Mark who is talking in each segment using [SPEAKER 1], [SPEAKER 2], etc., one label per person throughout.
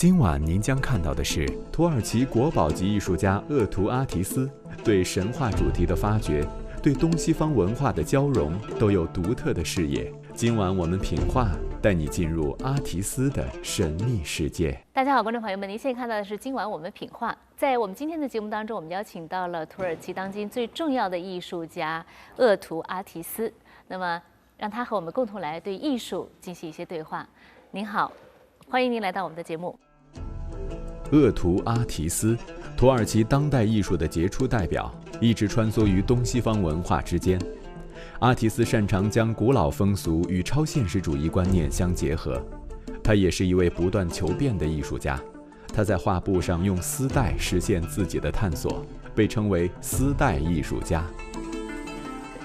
[SPEAKER 1] 今晚您将看到的是土耳其国宝级艺术家厄图阿提斯对神话主题的发掘，对东西方文化的交融都有独特的视野。今晚我们品画，带你进入阿提斯的神秘世界。
[SPEAKER 2] 大家好，观众朋友们，您现在看到的是今晚我们品画。在我们今天的节目当中，我们邀请到了土耳其当今最重要的艺术家厄图阿提斯。那么，让他和我们共同来对艺术进行一些对话。您好，欢迎您来到我们的节目。
[SPEAKER 1] 厄图阿提斯，土耳其当代艺术的杰出代表，一直穿梭于东西方文化之间。阿提斯擅长将古老风俗与超现实主义观念相结合。他也是一位不断求变的艺术家。他在画布上用丝带实现自己的探索，被称为丝带艺术家。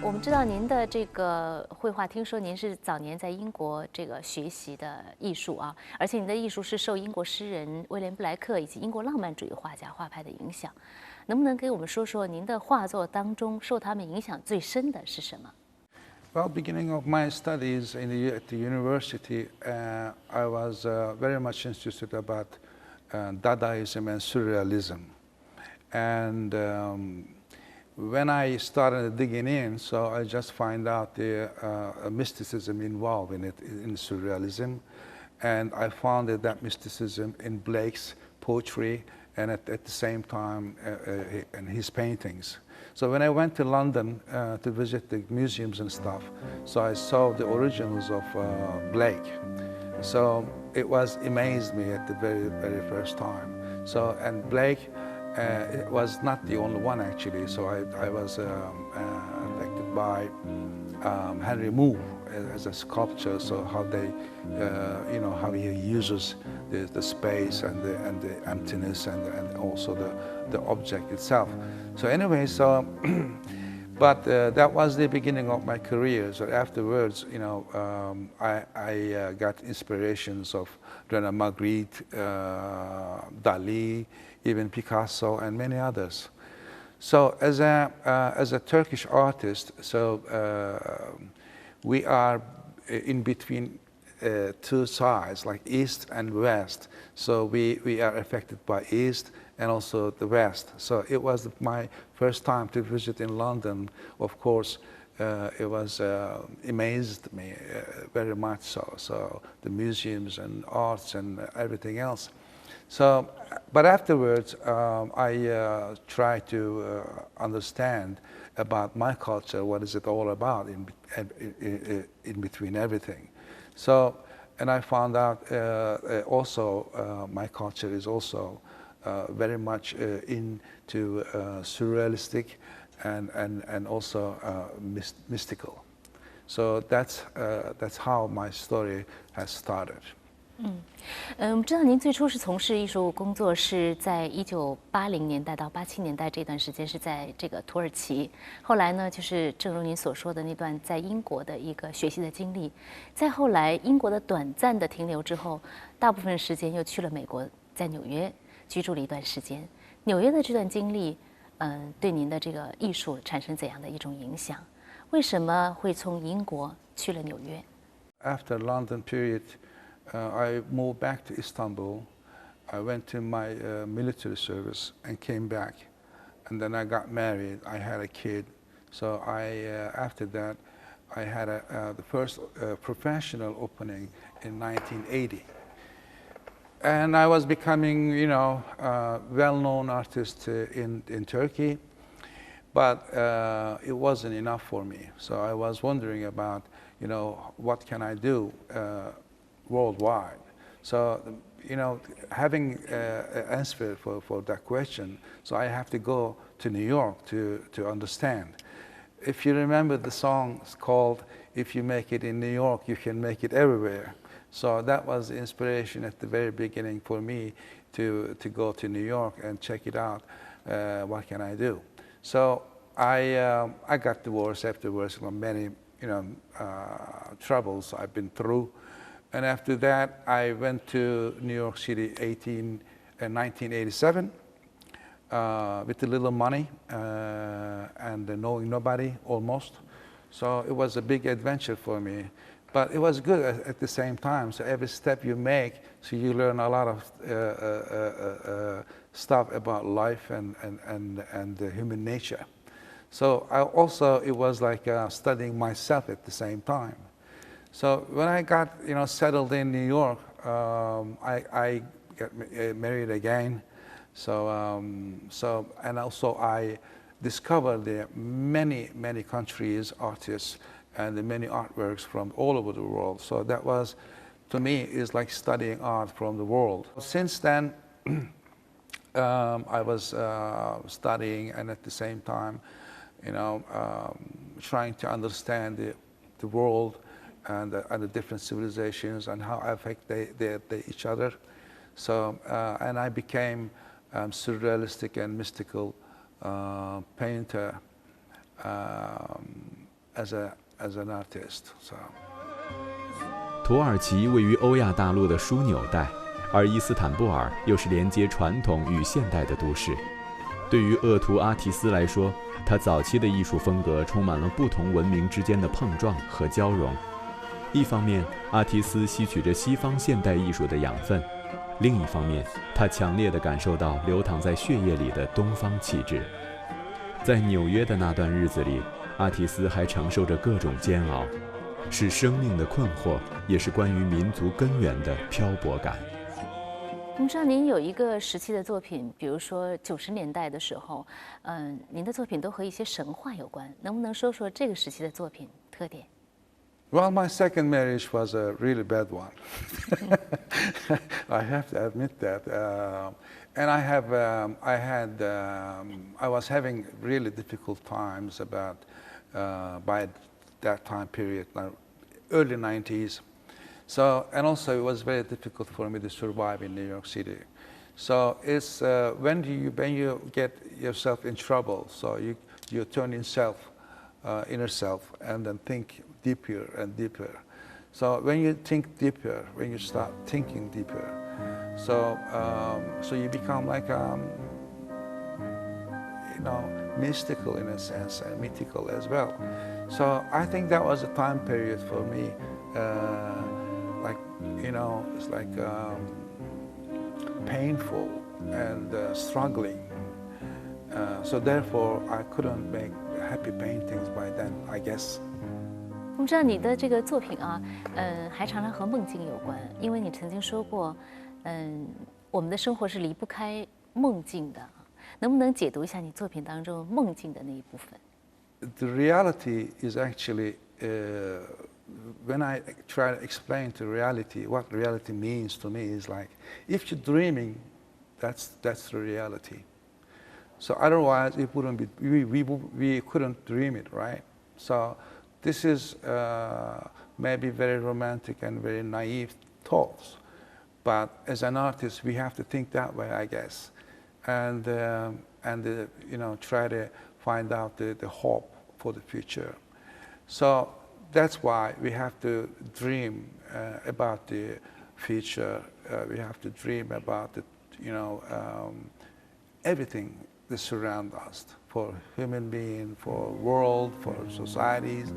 [SPEAKER 2] 我们知道您的这个绘画，听说您是早年在英国这个学习的艺术啊，而且您的艺术是受英国诗人威廉布莱克以及英国浪漫主义画家画派的影响。能不能给我们说说您的画作当中受他们影响最深的是什么？
[SPEAKER 3] Well, beginning of my studies at the university, I was very much interested about Dadaism and Surrealism. And when I started digging in, so I just find out the mysticism involved in it, in Surrealism. And I found that mysticism in Blake's poetry and at the same time in his paintings. So when I went to London to visit the museums and stuff, so I saw the originals of Blake. So it amazed me at the very first time. So, and Blake, it was not the only one actually. So I was affected by Henry Moore as a sculptor. So how they, how he uses the space and the emptiness and also the object itself. So anyway, but that was the beginning of my career. So afterwards, I got inspirations of René Magritte, Dali, even Picasso, and many others. So as a Turkish artist, so we are in between two sides, like East and West. So we are affected by East and also the West. So it was my first time to visit in London. Of course, it was amazed me very much so. So the museums and arts and everything else. So, but afterwards, I tried to understand about my culture. What is it all about in between everything? So, and I found out also my culture is also very much into surrealistic and also mystical. So that's how my story has started.
[SPEAKER 2] 我们知道您最初是从事艺术工作，是在1980年代到87年代这段时间是在这个土耳其。后来呢，就是正如您所说的那段在英国的一个学习的经历。再后来，英国的短暂的停留之后，大部分时间又去了美国，在纽约居住了一段时间。纽约的这段经历，对您的这个艺术产生怎样的一种影响？为什么会从英国去了纽约
[SPEAKER 3] ？After London period. I moved back to Istanbul. I went to my military service and came back. And then I got married. I had a kid. So after that, I had the first professional opening in 1980. And I was becoming, well-known artist in Turkey. But it wasn't enough for me. So I was wondering about, what can I do? Worldwide. So, having an answer for that question, so I have to go to New York to understand. If you remember the song called "If You Make It in New York, You Can Make It Everywhere." So that was the inspiration at the very beginning for me to go to New York and check it out. What can I do? So I got divorced afterwards. Many troubles I've been through. And after that, I went to New York City 1987 with a little money and knowing nobody almost. So it was a big adventure for me. But it was good at the same time. So every step you make, so you learn a lot of stuff about life and human nature. So it was like studying myself at the same time. So when I got settled in New York, I got married again. So and also I discovered the many countries, artists, and the many artworks from all over the world. So that was, to me, is like studying art from the world. Since then, I was studying and at the same time, trying to understand the world and the different civilizations and how affect they each other. So and I became surrealistic and mystical painter as an artist. So.
[SPEAKER 1] 土耳其位于欧亚大陆的枢纽带，而伊斯坦布尔又是连接传统与现代的都市。对于鄂图阿提斯来说，他早期的艺术风格充满了不同文明之间的碰撞和交融。一方面，阿提斯吸取着西方现代艺术的养分；另一方面，他强烈地感受到流淌在血液里的东方气质。在纽约的那段日子里，阿提斯还承受着各种煎熬，是生命的困惑，也是关于民族根源的漂泊感。
[SPEAKER 2] 我们知道您有一个时期的作品，比如说90年代的时候，您的作品都和一些神话有关，能不能说说这个时期的作品特点？
[SPEAKER 3] Well, my second marriage was a really bad one. I have to admit that. And I was having really difficult times by that time period, early 90s. So, and also it was very difficult for me to survive in New York City. So it's when you get yourself in trouble, so you turn inner self, and then think deeper and deeper. So when you think deeper, when you start thinking deeper, so you become like mystical in a sense and mythical as well. So I think that was a time period for me, it's like painful and struggling. So therefore, I couldn't make happy paintings by then, I guess.
[SPEAKER 2] 我们知道你的这个作品啊，还常常和梦境有关，因为你曾经说过，我们的生活是离不开梦境的，能不能解读一下你作品当中梦境的那一部分
[SPEAKER 3] ？The reality is actually, when I try to explain to reality what reality means to me is like, if you're dreaming, that's the reality. So otherwise, it wouldn't be. We couldn't dream it, right? So. This is maybe very romantic and very naive thoughts, but as an artist, we have to think that way, I guess, and try to find out the hope for the future. So that's why we have to dream about the future. We have to dream about everything that surrounds us. For human being, for world, for societies,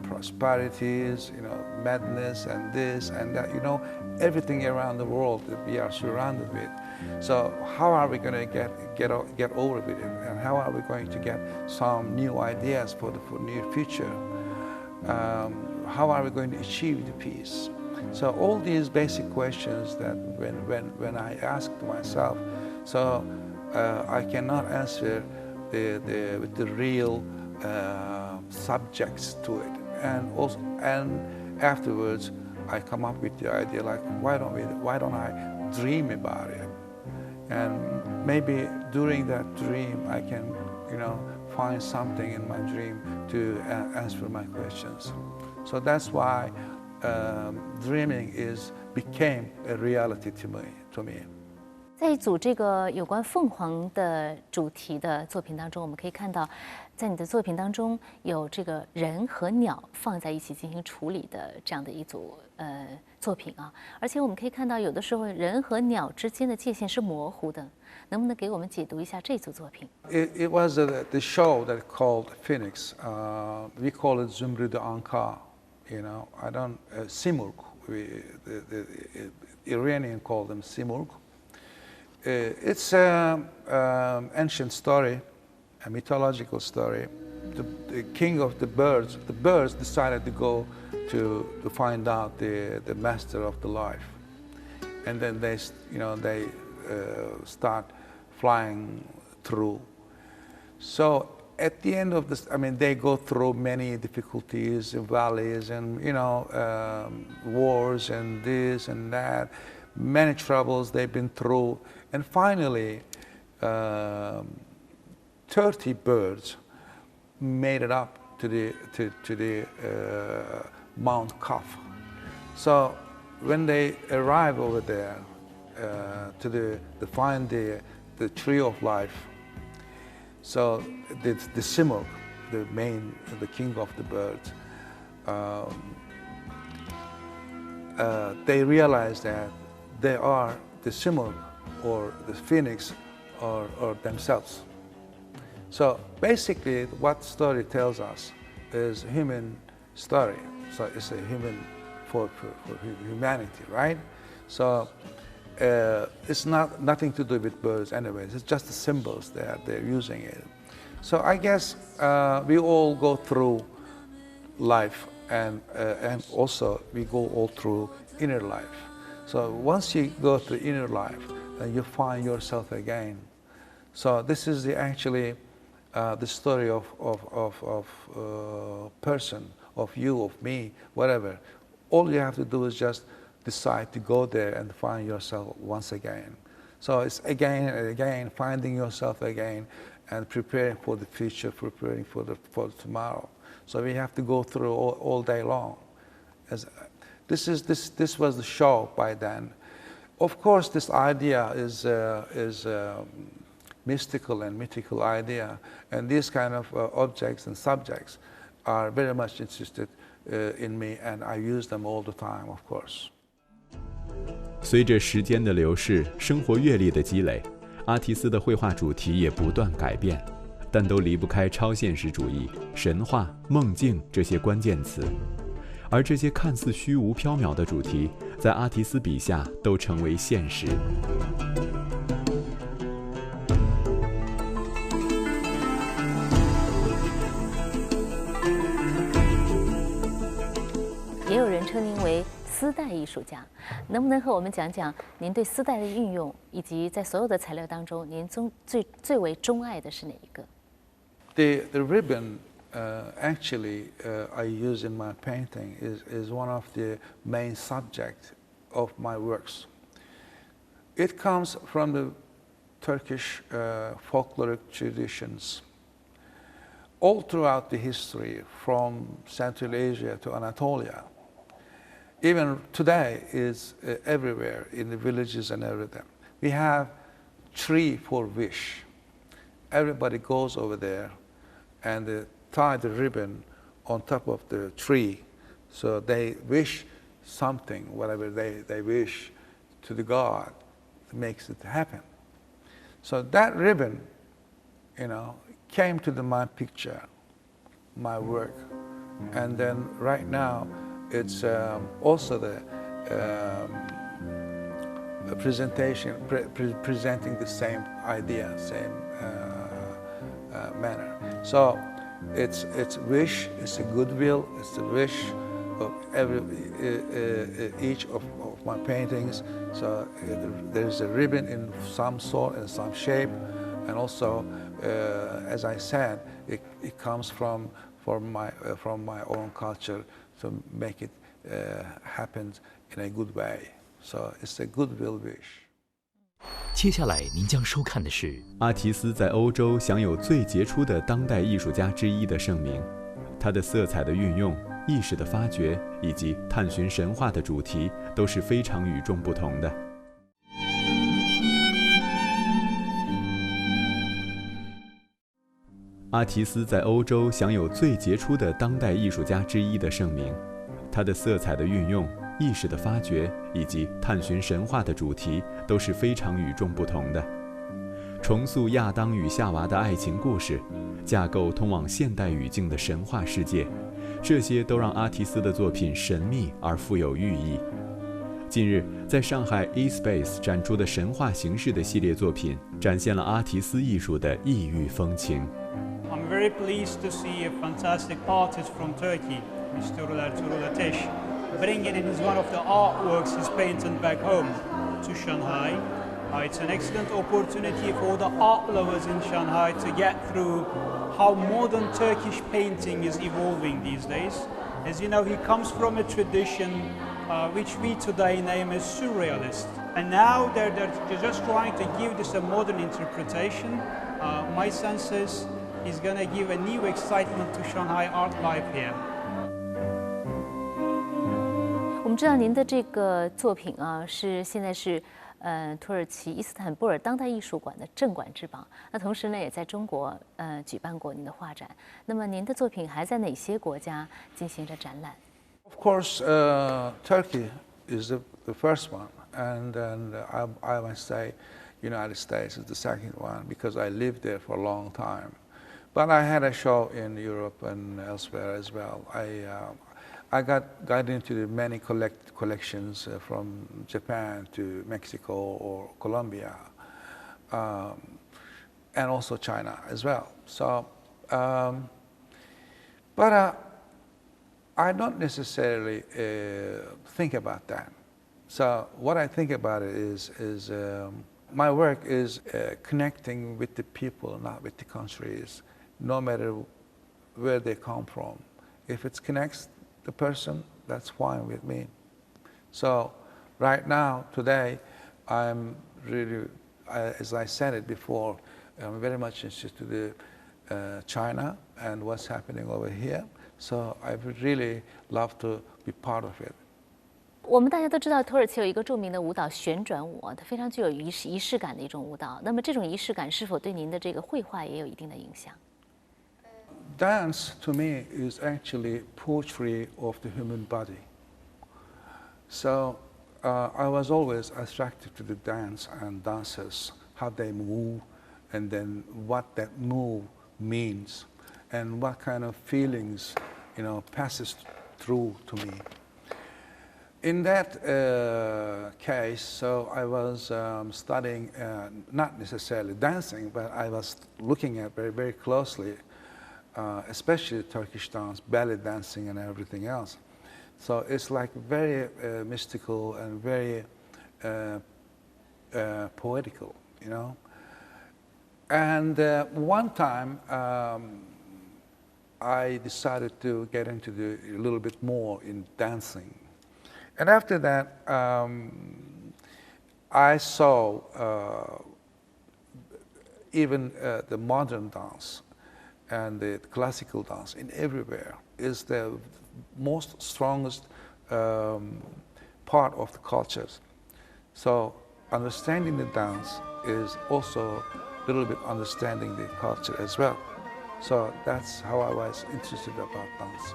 [SPEAKER 3] prosperities, madness and this and that, everything around the world that we are surrounded with. So how are we going to get over with it, and how are we going to get some new ideas for the near future? How are we going to achieve the peace? So all these basic questions that when I ask to myself, so I cannot answer the real subjects to it, and afterwards I come up with the idea like, why don't I dream about it, and maybe during that dream I can find something in my dream to answer my questions. So that's why dreaming became a reality to me.
[SPEAKER 2] 在一组这个有关凤凰的主题的作品当中，我们可以看到，在你的作品当中有这个人和鸟放在一起进行处理的这样的一组作品啊，而且我们可以看到，有的时候人和鸟之间的界限是模糊的，能不能给我们解读一下这组作品
[SPEAKER 3] It was the show that called Phoenix. We call it Zümrüt Anka You know, I don't simurg. The Iranian call them simurg. It's an ancient story, a mythological story. The king of the birds decided to go to find out the master of the life, and then they start flying through. So at the end of this, I mean, they go through many difficulties and valleys, and wars and this and that, many troubles they've been through, and finally 30 birds made it up to the Mount Kaf. So when they arrive over there to find the tree of life, so the simurg, the king of the birds, they realize that they are the simurg or the phoenix or themselves. So basically what story tells us is human story. So it's a human for humanity, right? So it's nothing to do with birds anyways. It's just the symbols they're using it. So I guess we all go through life, and also we go all through inner life. So once you go through inner life, then you find yourself again. So this is actually the story of person, of you, of me, whatever. All you have to do is just decide to go there and find yourself once again. So it's again and again, finding yourself again and preparing for the future, preparing for tomorrow. So we have to go through all day long. This was the show by then. Of course, this idea is mystical and mythical idea, and these kind of objects and subjects are very much interested in me, and I use them all the time, of course.
[SPEAKER 1] 随着时间的流逝，生活阅历的积累，阿提斯的绘画主题也不断改变，但都离不开超现实主义、神话、梦境这些关键词。而这些看似虚无缥缈的主题，在阿提斯笔下都成为现实。
[SPEAKER 2] 也有人称您为丝带艺术家，能不能和我们讲讲您对丝带的运用，以及在所有的材料当中，您最为钟爱的是哪一个？
[SPEAKER 3] The ribbon actually I use in my painting is one of the main subject of my works. It comes from the Turkish folkloric traditions. All throughout the history, from Central Asia to Anatolia, even today is everywhere in the villages and everything. We have tree for wish. Everybody goes over there and they tie the ribbon on top of the tree, so they wish something, whatever they wish to the God, makes it happen. So that ribbon, came to my picture, my work, and then right now it's also the presentation, presenting the same idea, same manner. So it's wish, it's a goodwill, it's the wish of each of my paintings. So there's a ribbon in some sort and some shape, and also, as I said, it comes from my own culture to make it happen in a good way. So it's a goodwill wish.
[SPEAKER 4] 接下来您将收看的是
[SPEAKER 1] 阿提斯在欧洲享有最杰出的当代艺术家之一的盛名，他的色彩的运用、意识的发掘以及探寻神话的主题都是非常与众不同的。阿提斯在欧洲享有最杰出的当代艺术家之一的盛名，他的色彩的运用、意识的发掘以及探寻神话的主题都是非常与众不同的。重塑亚当与夏娃的爱情故事，架构通往现代语境的神话世界，这些都让阿提斯的作品神秘而富有寓意。近日，在上海 eSpace 展出的神话形式的系列作品，展现了阿提斯艺术的异域风情。
[SPEAKER 5] I'm very pleased to see a fantastic artist from Turkey, Ertuğrul Ateş, bringing in one of the artworks he's painted back home to Shanghai. It's an excellent opportunity for the art lovers in Shanghai to get through how modern Turkish painting is evolving these days. As you know, he comes from a tradition which we today name as surrealist. And now they're just trying to give this a modern interpretation. My sense is he's going to give a new excitement to Shanghai art life here.
[SPEAKER 2] 我们知道您的这个作品啊，现在是土耳其伊斯坦布尔当代艺术馆的镇馆之宝。那同时呢，也在中国举办过您的画展。那么您的作品还在哪些国家进行着展览？
[SPEAKER 3] Of course, Turkey is the first one, and I must say United States is the second one because I lived there for a long time. But I had a show in Europe and elsewhere as well. I got into the many collections from Japan to Mexico or Colombia, and also China as well. So, but I don't necessarily think about that. So what I think about it is my work is connecting with the people, not with the countries, no matter where they come from. If it connects the person, that's fine with me. So right now, today, I'm really, as I said it before, I'm very much interested in China and what's happening over here. So I would really love to be part of it.
[SPEAKER 2] 我们大家都知道，土耳其有一个著名的舞蹈旋转舞，它非常具有仪式感的一种舞蹈。那么这种仪式感是否对您的这个绘画也有一定的影响？
[SPEAKER 3] Dance to me is actually poetry of the human body. So I was always attracted to the dance and dancers, how they move, and then what that move means, and what kind of feelings, passes through to me. In that case, so I was studying, not necessarily dancing, but I was looking at very, very closely, especially Turkish dance, ballet dancing and everything else. So it's like very mystical and very poetical, And one time, I decided to get into a little bit more in dancing. And after that, I saw even the modern dance and the classical dance in everywhere is the most strongest part of the cultures. So understanding the dance is also a little bit understanding the culture as well. So that's how I was interested about dance.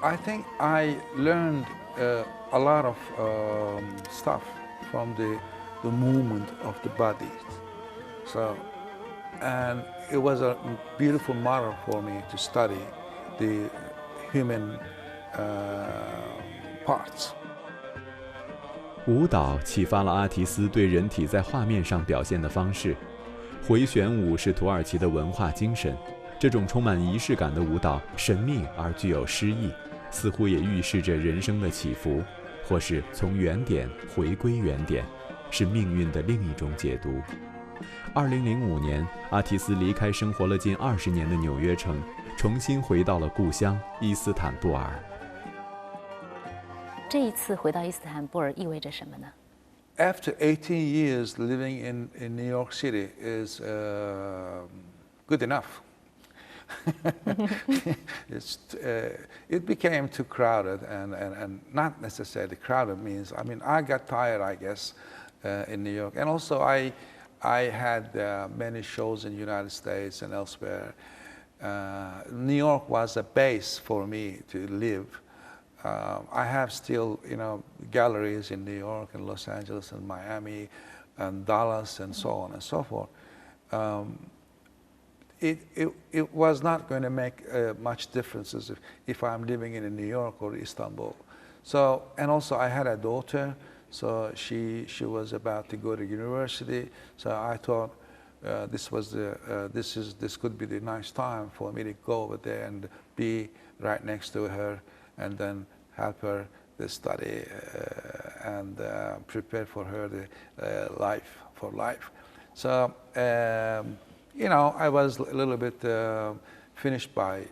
[SPEAKER 3] I think I learned a lot of stuff from the movement of the body. So, and it was a beautiful model for me to study the human parts.
[SPEAKER 1] 舞蹈启发了阿提斯对人体在画面上表现的方式。回旋舞是土耳其的文化精神，这种充满仪式感的舞蹈神秘而具有诗意，似乎也预示着人生的起伏，或是从原点回归原点，是命运的另一种解读。2005年，阿提斯离开生活了近20年的纽约城，重新回到了故乡伊斯坦布尔。
[SPEAKER 2] 这一次回到伊斯坦布尔意味着什么呢？
[SPEAKER 3] After 18 years living in New York City is good enough. It became too crowded and not necessarily crowded means, I got tired, I guess, in New York. And also I had many shows in the United States and elsewhere. New York was a base for me to live. I have still, galleries in New York and Los Angeles and Miami and Dallas and so on and so forth. it was not going to make much differences if I'm living in New York or Istanbul. So, and also I had a daughter, so she was about to go to university. So I thought this could be the nice time for me to go over there and be right next to her, and then help her to study and prepare for her the life. So. You know, I was a little bit finished by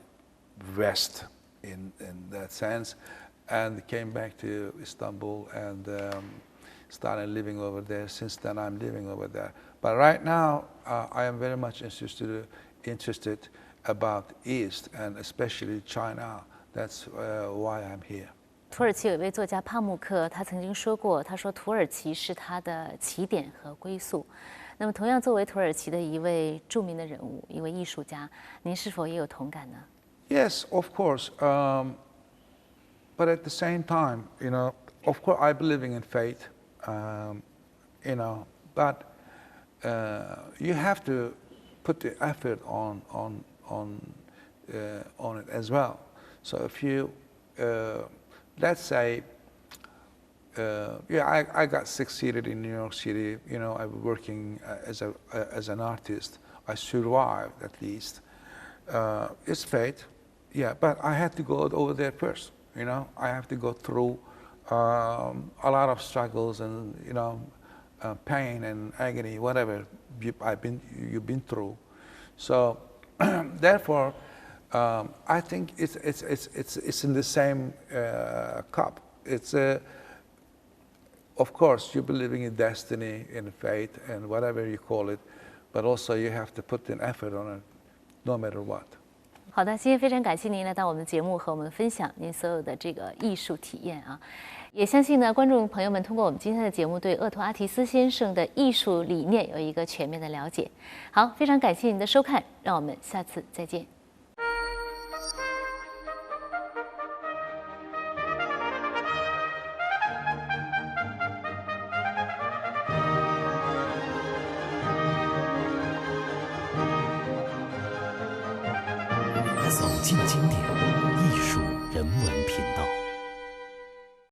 [SPEAKER 3] rest in that sense, and came back to Istanbul and started living over there. Since then, I'm living over there. But right now, I am very much interested about East and especially China. That's why I'm here.
[SPEAKER 2] 土耳其有一位作家帕慕克，他曾经说过，他说土耳其是他的起点和归宿。那么，同样作为土耳其的一位著名的人物，一位艺术家，您是否也有同感呢
[SPEAKER 3] ？Yes, of course. But at the same time, you know, of course, I believe in faith. You know, but you have to put the effort on it as well. So if you, let's say. Yeah, I got succeeded in New York City. You know, I was working as an artist. I survived at least. It's fate, yeah. But I had to go over there first. You know, I have to go through a lot of struggles and pain and agony, whatever you've been through. So therefore, I think it's in the same cup. It's a Of course, you believing in destiny, in fate, and whatever you call it, but also you have to put an effort on it, no matter what.
[SPEAKER 2] 好的，今天非常感谢您来到我们的节目，和我们分享您所有的这个艺术体验啊！也相信呢，观众朋友们通过我们今天的节目，对鄂图阿提斯先生的艺术理念有一个全面的了解。好，非常感谢您的收看，让我们下次再见。
[SPEAKER 4] 走进经典，艺术